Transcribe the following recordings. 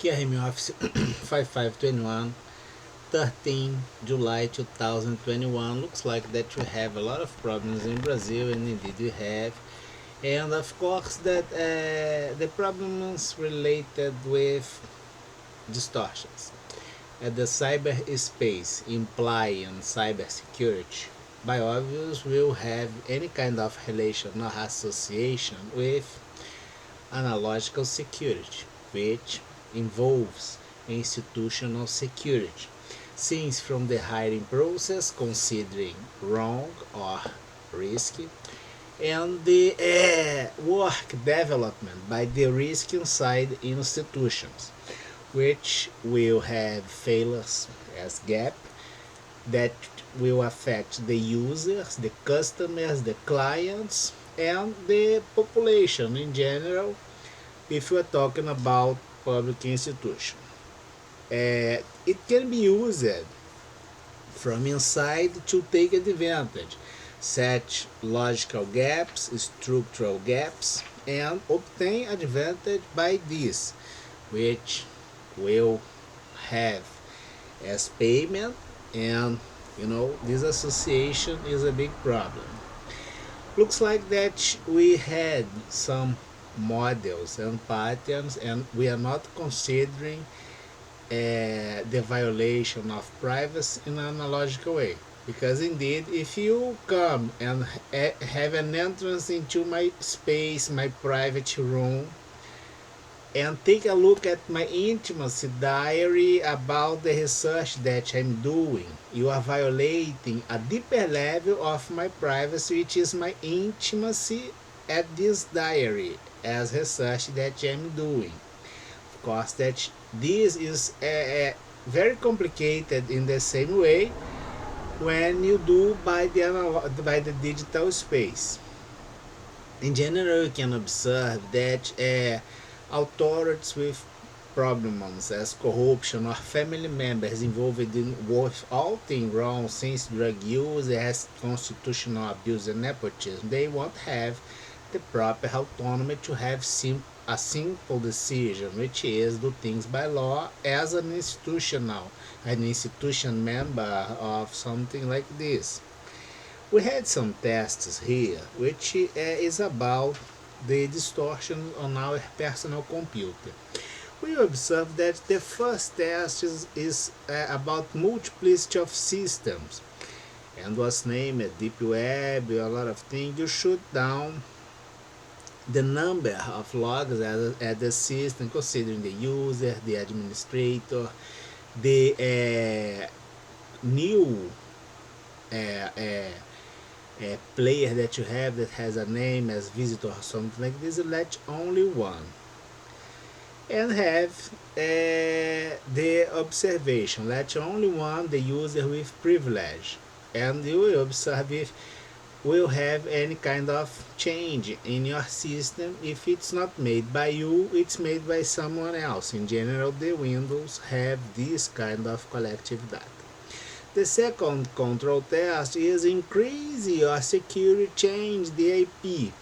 QRM Office 5521, 13 July 2021. Looks like that we have a lot of problems in Brazil, and indeed we have. And of course that the problems related with distortions. The cyberspace implying cybersecurity by obvious will have any kind of relation or association with analogical security, which involves institutional security, since from the hiring process considering wrong or risky, and the work development by the risk inside institutions, which will have failures as gap that will affect the users, the customers, the clients, and the population in general if we're talking about public institution. It can be used from inside to take advantage such logical gaps, structural gaps, and obtain advantage by this, which will have as payment. And this association is a big problem. Looks like that we had some models and patterns, and we are not considering the violation of privacy in an analogical way. Because indeed, if you come and have an entrance into my space, my private room, and take a look at my intimacy diary about the research that I'm doing, you are violating a deeper level of my privacy, which is my intimacy at this diary as research that I'm doing. Of course, that this is very complicated in the same way when you do by the digital space. In general, you can observe that authorities with problems as corruption or family members involved in with all things wrong, since drug use as constitutional abuse and nepotism, they won't have the proper autonomy to have a simple decision, which is do things by law as an institution member of something like this. We had some tests here, which is about the distortion on our personal computer. We observed that the first test is about multiplicity of systems and was named Deep Web, a lot of things. You shoot down the number of logs at the system, considering the user, the administrator, the new player that you have that has a name as visitor or something like this. Let only one, and have the observation. Let only one the user with privilege, and you will observe if will have any kind of change in your system. If it's not made by you, it's made by someone else. In general, the Windows have this kind of collective data. The second control test is increase your security, change the IP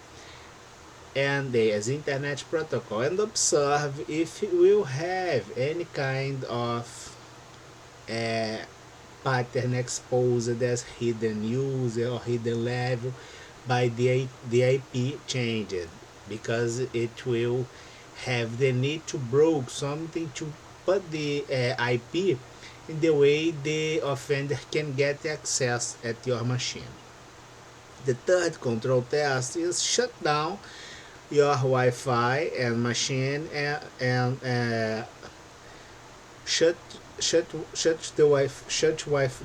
and the internet protocol, and observe if it will have any kind of pattern exposed as hidden user or hidden level by the IP changed, because it will have the need to broke something to put the IP in the way the offender can get access at your machine. The third control test is shut down your Wi-Fi and machine, and shut the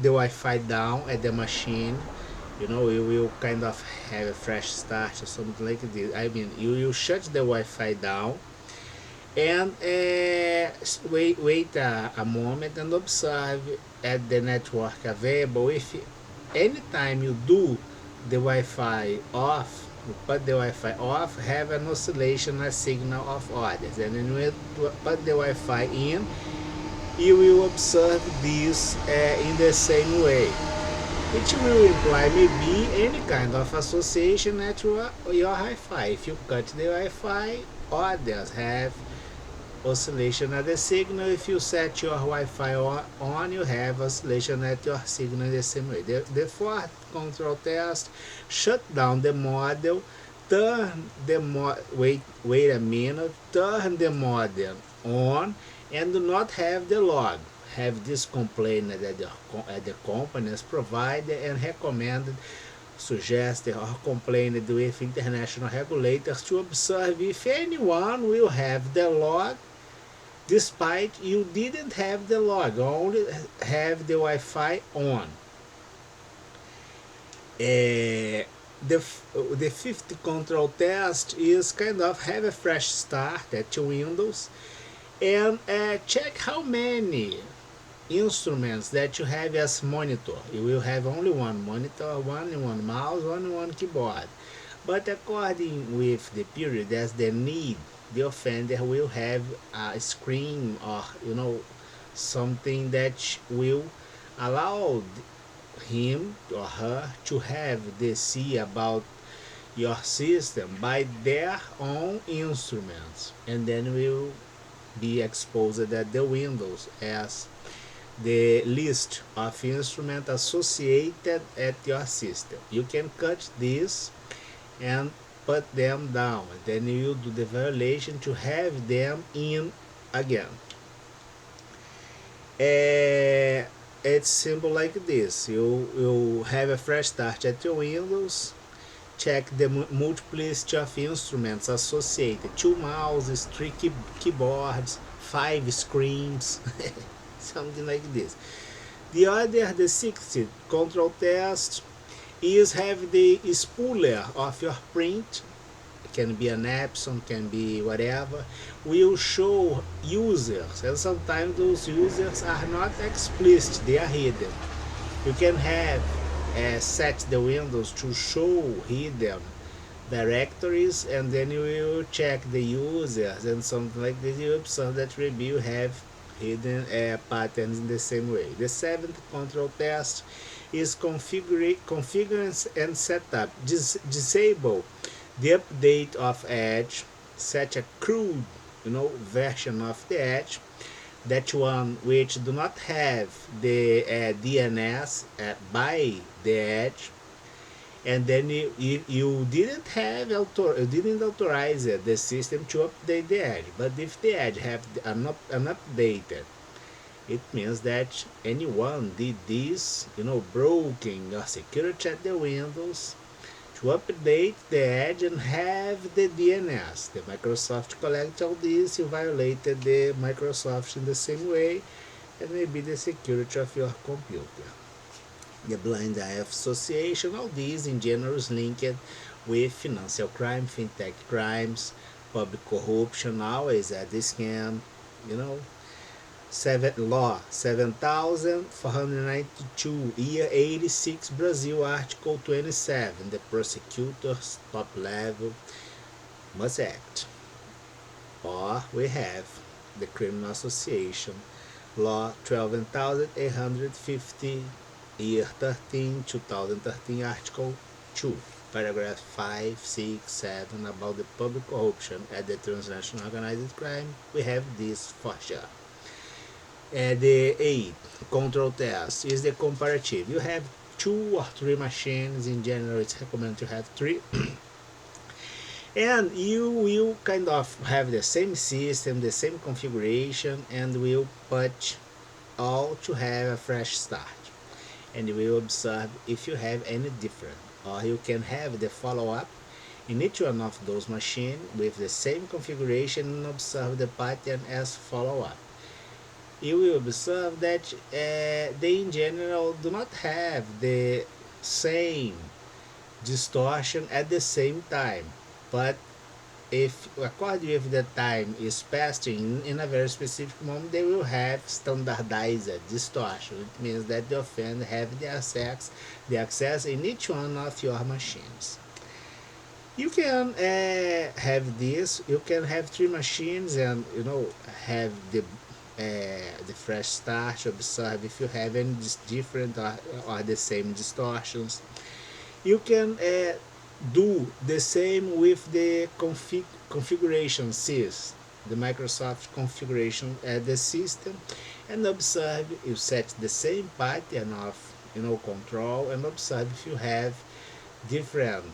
Wi-Fi down at the machine. You will kind of have a fresh start or something like this. I mean, you will shut the Wi-Fi down and wait a moment and observe at the network available. If anytime you do the Wi-Fi off, you put the Wi-Fi off, have an oscillation, a signal of orders, and then you put the Wi-Fi in, you will observe this in the same way, which will imply maybe any kind of association at your Wi-Fi. If you cut the Wi-Fi, others have oscillation at the signal. If you set your Wi-Fi on, you have oscillation at your signal in the same way. The fourth control test, shut down the model, turn the wait a minute, turn the modem on, and do not have the log. Have this complaint that the company has provided and recommended, suggested or complained with international regulators to observe if anyone will have the log despite you didn't have the log, only have the Wi-Fi on. The fifth control test is kind of have a fresh start at Windows and check how many instruments that you have as monitor. You will have only one monitor, one mouse, one keyboard. But according with the period as the need, the offender will have a screen or something that will allow him or her to have the see about your system by their own instruments, and then will be exposed at the Windows as the list of instruments associated at your system. You can cut this and put them down, then you do the violation to have them in again. It's simple like this. You have a fresh start at your Windows, check the multiplicity of instruments associated, 2 mouses, 3 keyboards, 5 screens, something like this. The sixth control test is have the spooler of your print. It can be an Epson, can be whatever, will show users, and sometimes those users are not explicit, they are hidden. You can have set the Windows to show hidden directories, and then you will check the users and something like this. You observe that review have hidden patterns in the same way. The seventh control test is configure and setup. Disable the update of Edge, set a crude version of the Edge, that one which do not have the DNS by the Edge, and then you didn't authorize the system to update the Edge. But if the Edge have an updated, it means that anyone did this, broken your security at the Windows to update the Edge and have the DNS. The Microsoft collect all this, you violated the Microsoft in the same way, and maybe the security of your computer. The Blind Eye Association, all these in general is linked with financial crime, fintech crimes, public corruption, always at the scam, Law 7492, year 86, Brazil, Article 27. The prosecutors, top level, must act. Or we have the Criminal Association, Law 12,850, year 13, 2013, Article 2, paragraph 5, 6, 7, about the public corruption at the transnational organized crime. We have this for sure. The 8th control test is the comparative. You have 2 or 3 machines. In general, it's recommended to have 3. And you will kind of have the same system, the same configuration, and will put all to have a fresh start. And you will observe if you have any different. Or you can have the follow-up in each one of those machines with the same configuration and observe the pattern as follow-up. You will observe that they in general do not have the same distortion at the same time, but if according with the time is passed in a very specific moment, they will have standardized distortion. It means that the offender have the access in each one of your machines. You can have this. You can have 3 machines and have the fresh start. Observe if you have any different or the same distortions. You can do the same with the configuration sys. the Microsoft configuration at the system, and observe you set the same pattern of control, and observe if you have different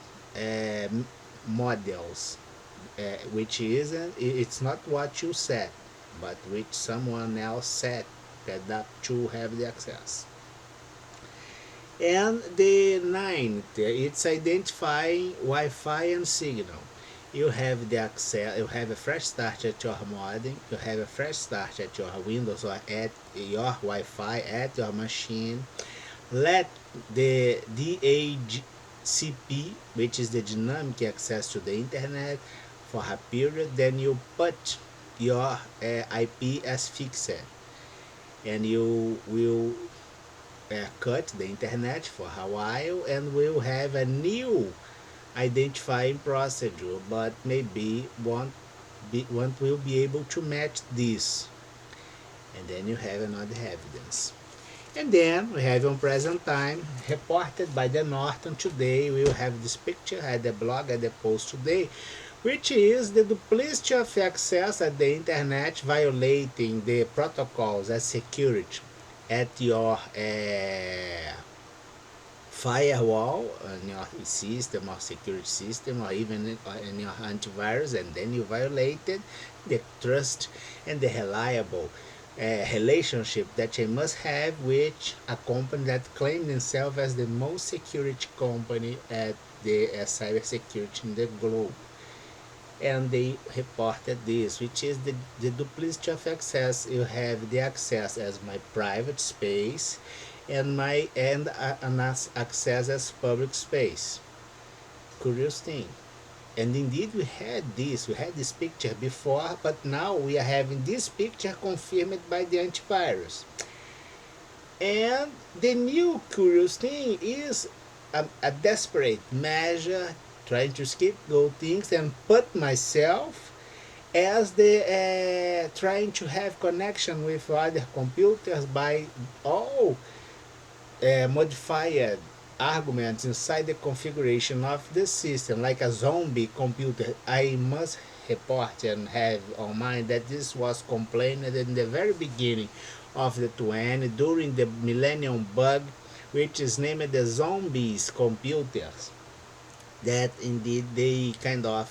models, which isn't it's not what you set, but which someone else set that to have the access. And the ninth, it's identifying Wi-Fi and signal. You have the access, you have a fresh start at your modem, you have a fresh start at your Windows or at your Wi-Fi at your machine. Let the DHCP, which is the dynamic access to the internet, for a period, then you put your IP as fixed, and you will cut the internet for a while, and we'll have a new identifying procedure, but maybe one will be able to match this, and then you have another evidence. And then we have on present time, reported by the Norton today. We will have this picture at the blog, at the post today, which is the duplicity of access at the internet violating the protocols as security at your firewall on your system or security system, or even in your antivirus, and then you violated the trust and the reliable relationship that you must have with a company that claims themselves as the most security company at the cybersecurity in the globe. And they reported this, which is the duplicity of access. You have the access as my private space, and an access as public space. Curious thing. And indeed we had this picture before, but now we are having this picture confirmed by the antivirus. And the new curious thing is a desperate measure trying to skip those things and put myself as the trying to have connection with other computers by all modified arguments inside the configuration of the system, like a zombie computer. I must report and have on mind that this was complained in the very beginning of the 20 during the millennium bug, which is named the zombies computers. That indeed they kind of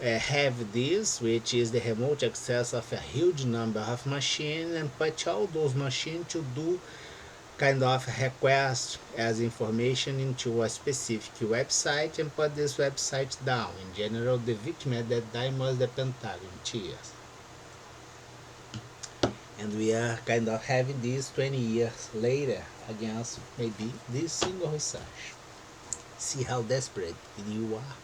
have this, which is the remote access of a huge number of machines, and put all those machines to do kind of request as information into a specific website and put this website down. In general, the victim at that time was the Pentagon. Cheers. And we are kind of having this 20 years later against maybe this single research. See how desperate you are.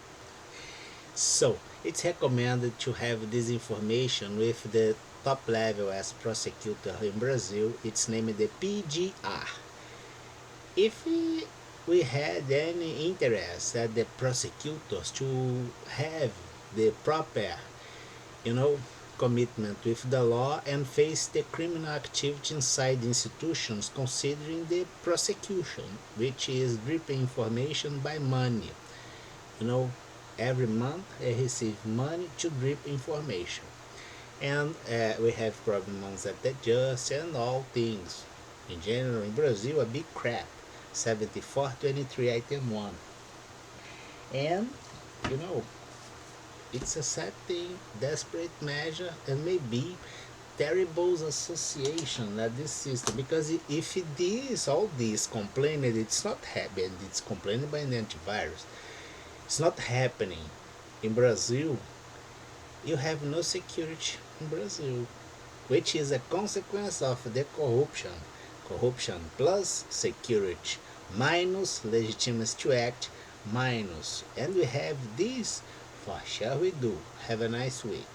So it's recommended to have this information with the top level as prosecutor in Brazil. It's named the PGR. If we had any interest at the prosecutors to have the proper, commitment with the law and face the criminal activity inside institutions, considering the prosecution, which is dripping information by money. Every month I receive money to drip information, and we have problems at the just and all things. In general, in Brazil, a big crap. 7423 item 1. And you know it's a sad thing, desperate measure, and maybe terrible association at this system, because if it is all this complained, it's not happening. It's complained by an antivirus. It's not happening in Brazil. You have no security in Brazil, which is a consequence of the corruption plus security minus legitimacy to act minus, and we have this. For sure we do. Have a nice week.